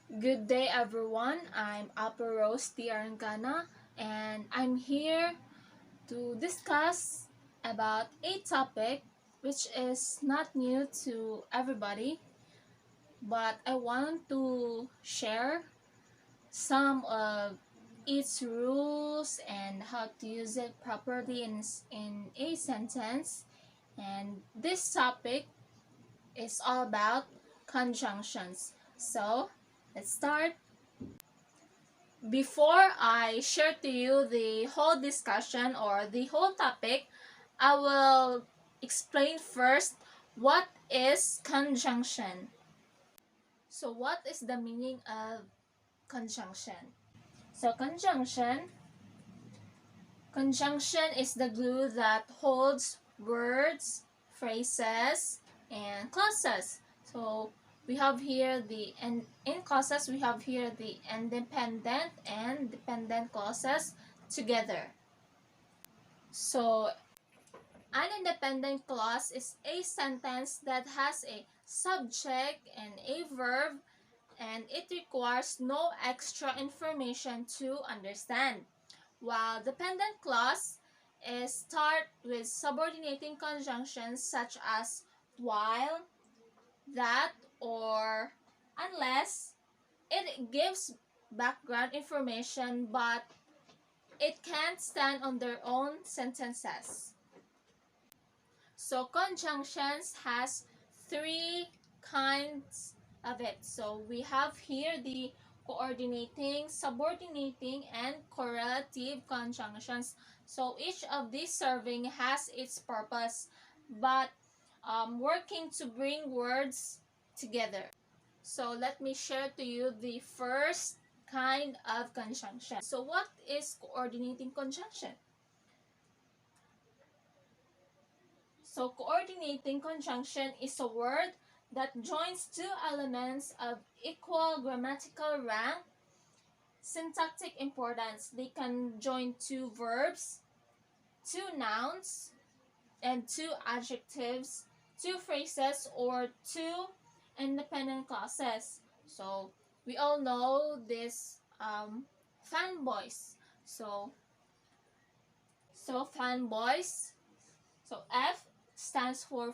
Good day, everyone. I'm Upper Rose Tiarangana, and I'm here to discuss about a topic which is not new to everybody, but I want to share some of its rules and how to use it properly in a sentence. And this topic is all about conjunctions. So, let's start. Before I share to you the whole discussion or the whole topic, I will explain first what is conjunction. So, what is the meaning of conjunction? So, conjunction is the glue that holds words, phrases, and clauses. So, we have here in clauses we have here the independent and dependent clauses together. So, an independent clause is a sentence that has a subject and a verb, and it requires no extra information to understand. While dependent clause is start with subordinating conjunctions such as while, that, or unless. It gives background information, but it can't stand on their own sentences. So conjunctions has three kinds of it. So we have here the coordinating, subordinating, and correlative conjunctions. So each of these serving has its purpose, but working to bring words together. So let me share to you the first kind of conjunction. So what is coordinating conjunction? So coordinating conjunction is a word that joins two elements of equal grammatical rank, syntactic importance. They can join two verbs, two nouns, and two adjectives, two phrases, or two independent clauses. So we all know this fanboys. So fanboys. So F stands for,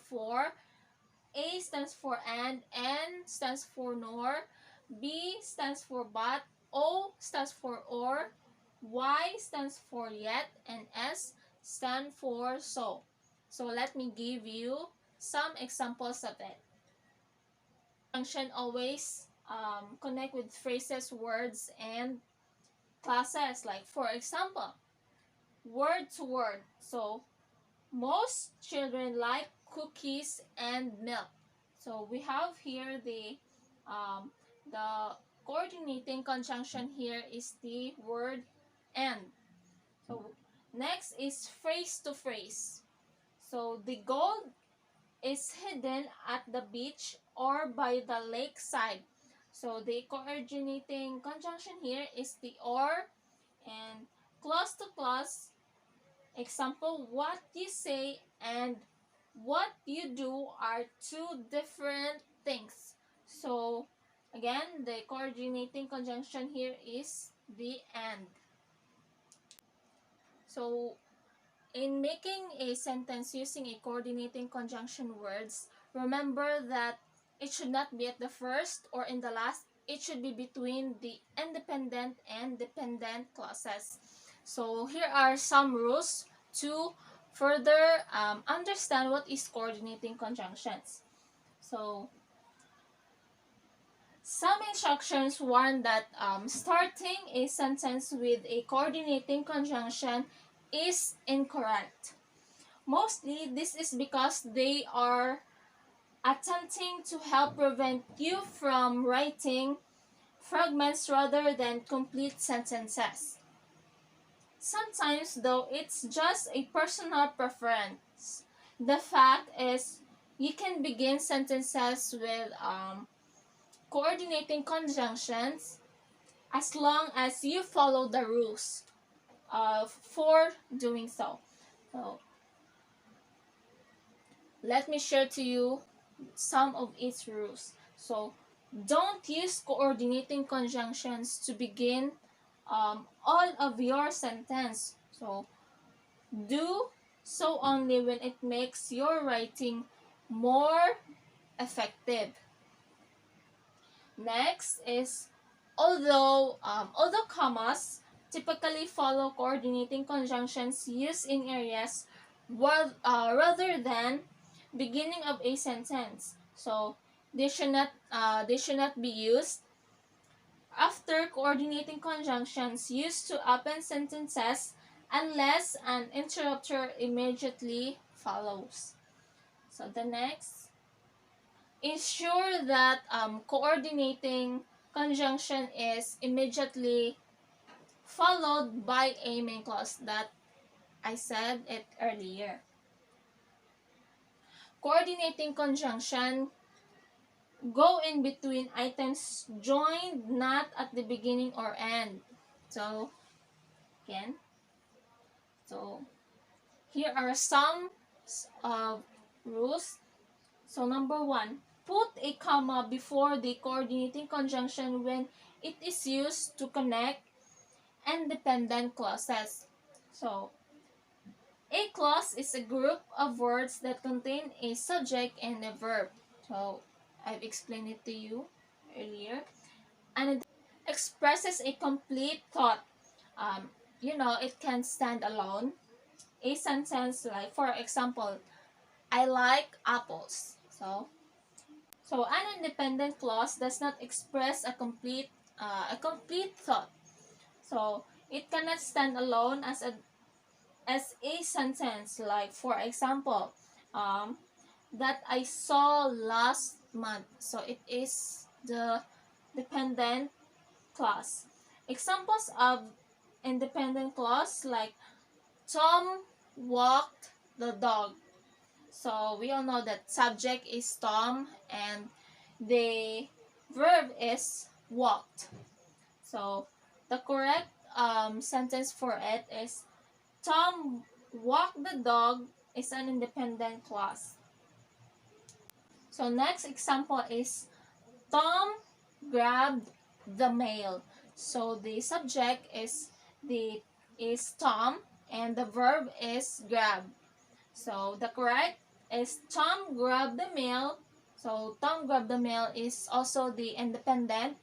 A stands for and, N stands for nor, B stands for but, O stands for or, Y stands for yet, and S stands for so. So let me give you some examples of it. Function always connect with phrases, words, and classes. Like for example, word to word. So most children like cookies and milk. So we have here the coordinating conjunction here is the word and. So next is phrase to phrase. So the gold is hidden at the beach or by the lakeside. So the coordinating conjunction here is the or, and clause to clause. Example, what you say and what you do are two different things. So again, the coordinating conjunction here is the and. So in making a sentence using a coordinating conjunction words, remember that it should not be at the first or in the last. It should be between the independent and dependent clauses. So here are some rules to further understand what is coordinating conjunctions. So some instructions warn that starting a sentence with a coordinating conjunction is incorrect. Mostly, this is because they are attempting to help prevent you from writing fragments rather than complete sentences. Sometimes, though, it's just a personal preference. The fact is, you can begin sentences with coordinating conjunctions as long as you follow the rules for doing so. So, let me share to you some of its rules. So, Don't use coordinating conjunctions to begin all of your sentence. So do so only when it makes your writing more effective. Next is although commas typically follow coordinating conjunctions used in areas rather than beginning of a sentence. So they should not be used after coordinating conjunctions used to open sentences unless an interrupter immediately follows. So the next, ensure that coordinating conjunction is immediately followed by a main clause that I said it earlier. Coordinating conjunction go in between items joined not at the beginning or end. So again, so here are some rules. So number 1, put a comma before the coordinating conjunction when it is used to connect independent clauses. So a clause is a group of words that contain a subject and a verb. So I've explained it to you earlier. And it expresses a complete thought. It can stand alone. A sentence like, for example, I like apples. So an independent clause does not express a complete thought. So it cannot stand alone as a sentence like, for example, that I saw last month. So it is the dependent clause. Examples of independent clause like Tom walked the dog. So we all know that subject is Tom and the verb is walked. So the correct sentence for it is Tom walked the dog is an independent clause. So next example is Tom grabbed the mail. So the subject is Tom and the verb is grab. So the correct is Tom grabbed the mail. So Tom grabbed the mail is also the independent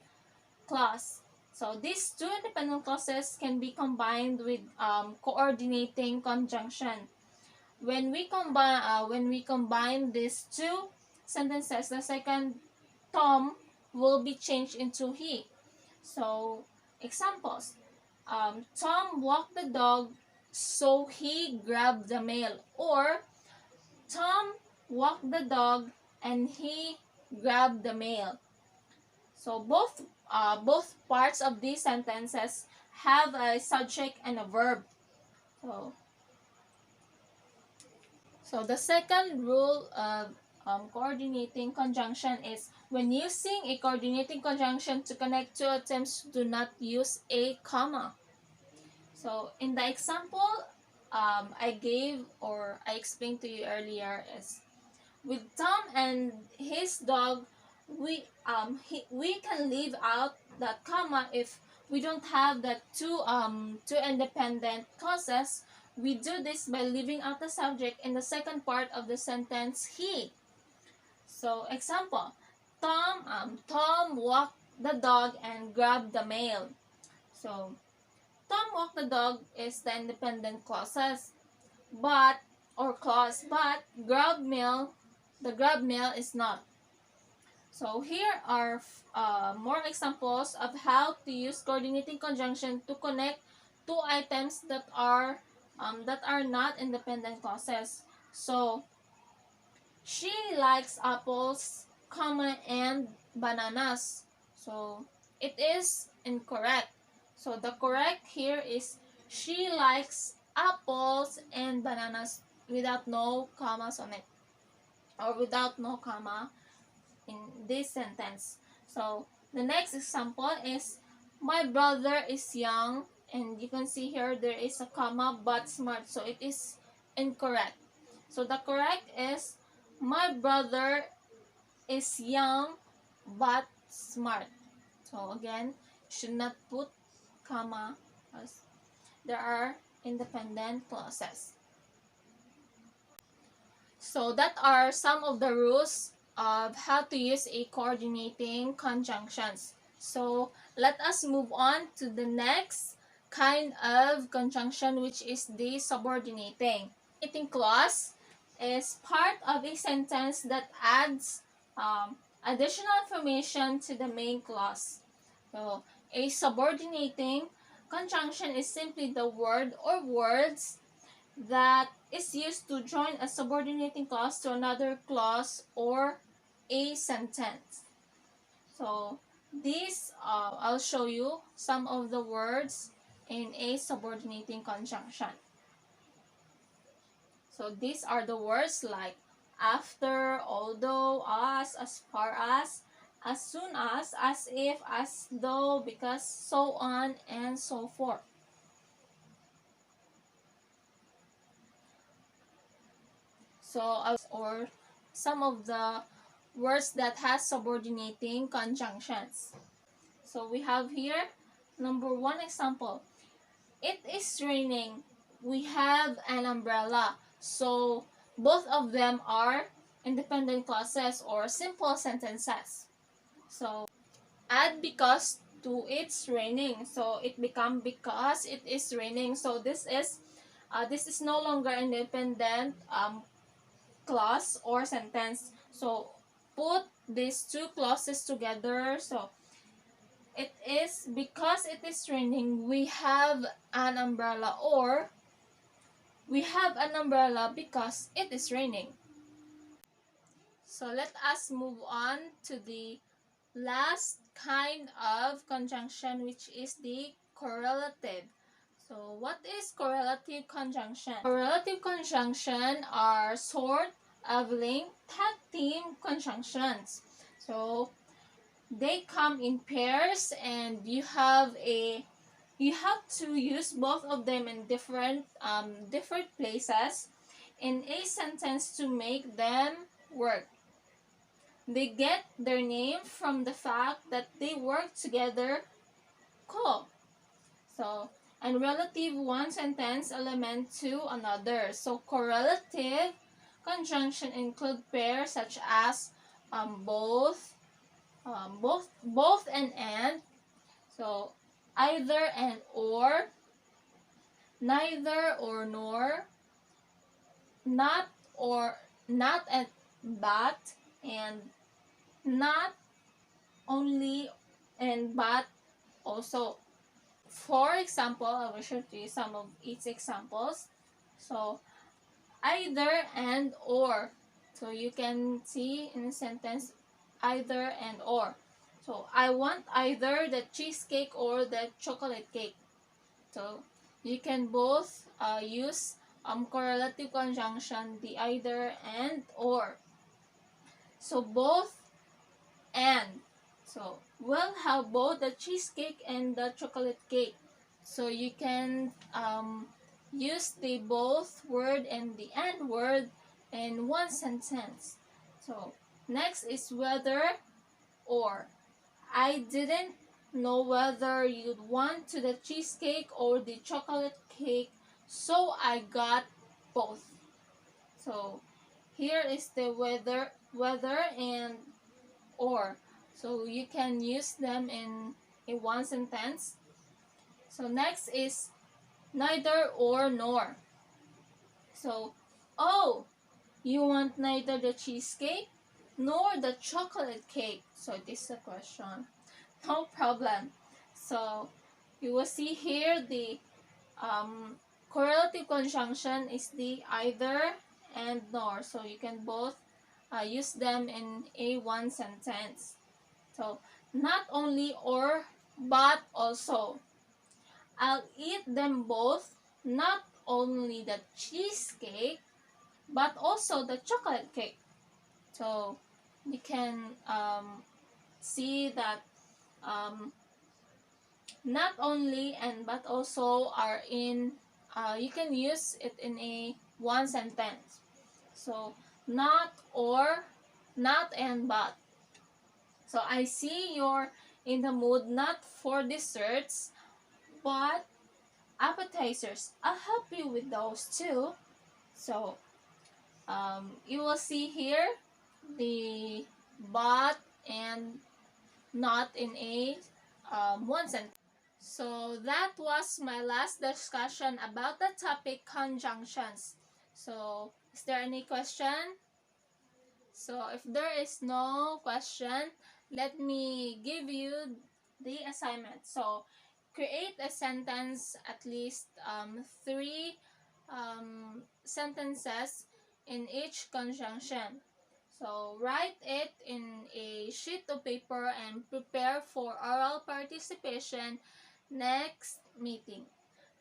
clause. So these two independent clauses can be combined with coordinating conjunction. When we combine these two sentences, the second Tom will be changed into he. So examples: Tom walked the dog, so he grabbed the mail, or Tom walked the dog and he grabbed the mail. So both parts of these sentences have a subject and a verb. So the second rule of coordinating conjunction is when using a coordinating conjunction to connect two items, do not use a comma. So in the example I gave or I explained to you earlier is with Tom and his dog, we can leave out that comma if we don't have the two independent clauses. We do this by leaving out the subject in the second part of the sentence he. So example, Tom walked the dog and grabbed the mail. So Tom walked the dog is the independent clauses, but the grab mail is not. So here are more examples of how to use coordinating conjunction to connect two items that are not independent clauses. So she likes apples, and bananas. So it is incorrect. So the correct here is she likes apples and bananas without no commas on it, or without no comma in this sentence. So the next example is my brother is young, and you can see here there is a comma but smart, so it is incorrect. So the correct is my brother is young but smart. So again, should not put comma as there are independent clauses. So that are some of the rules of how to use a coordinating conjunctions. So let us move on to the next kind of conjunction, which is the subordinating. Subordinating clause is part of a sentence that adds additional information to the main clause. So a subordinating conjunction is simply the word or words that is used to join a subordinating clause to another clause or a sentence. So these, I'll show you some of the words in a subordinating conjunction. So these are the words like after, although, as far as soon as if, as though, because, so on, and so forth. So, or some of the words that has subordinating conjunctions. So we have here number one example. It is raining. We have an umbrella. So both of them are independent clauses or simple sentences. So add because to it's raining. So it become because it is raining. So this is no longer independent clause or sentence. So put these two clauses together. So it is because it is raining, we have an umbrella, or we have an umbrella because it is raining. So let us move on to the last kind of conjunction, which is the correlative. So what is correlative conjunction? Correlative conjunction are sort of linked tag team conjunctions. So they come in pairs, and you have to use both of them in different places in a sentence to make them work. They get their name from the fact that they work together co. So, and relative one sentence element to another. So correlative conjunction include pairs such as both, both and. So either and or, neither or nor, not or not and but, and not only and but also. For example, I will show you some of its examples. So either and or. So you can see in a sentence either and or. So I want either the cheesecake or the chocolate cake. So you can both use correlative conjunction, the either and or. So both and. So we'll have both the cheesecake and the chocolate cake. So you can use the both word and the and word in one sentence. So next is whether or. I didn't know whether you'd want to the cheesecake or the chocolate cake, so I got both. So here is the whether and or. So you can use them in a one sentence. So next is neither or nor. So, oh, you want neither the cheesecake nor the chocolate cake. So this is a question. No problem. So you will see here the correlative conjunction is the either and nor. So you can both use them in a one sentence. So not only or but also. I'll eat them both, not only the cheesecake but also the chocolate cake. So you can see that not only and but also are in, you can use it in a one sentence. So not or, not and but. So I see you're in the mood not for desserts, but appetizers. I'll help you with those too. So you will see here the but and not in a one sentence. So that was my last discussion about the topic conjunctions. So is there any question? So if there is no question, let me give you the assignment. So create a sentence, at least three sentences in each conjunction. So write it in a sheet of paper and prepare for oral participation next meeting.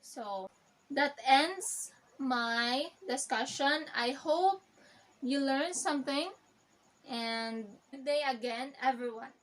So that ends my discussion. I hope you learned something, and good day again, everyone.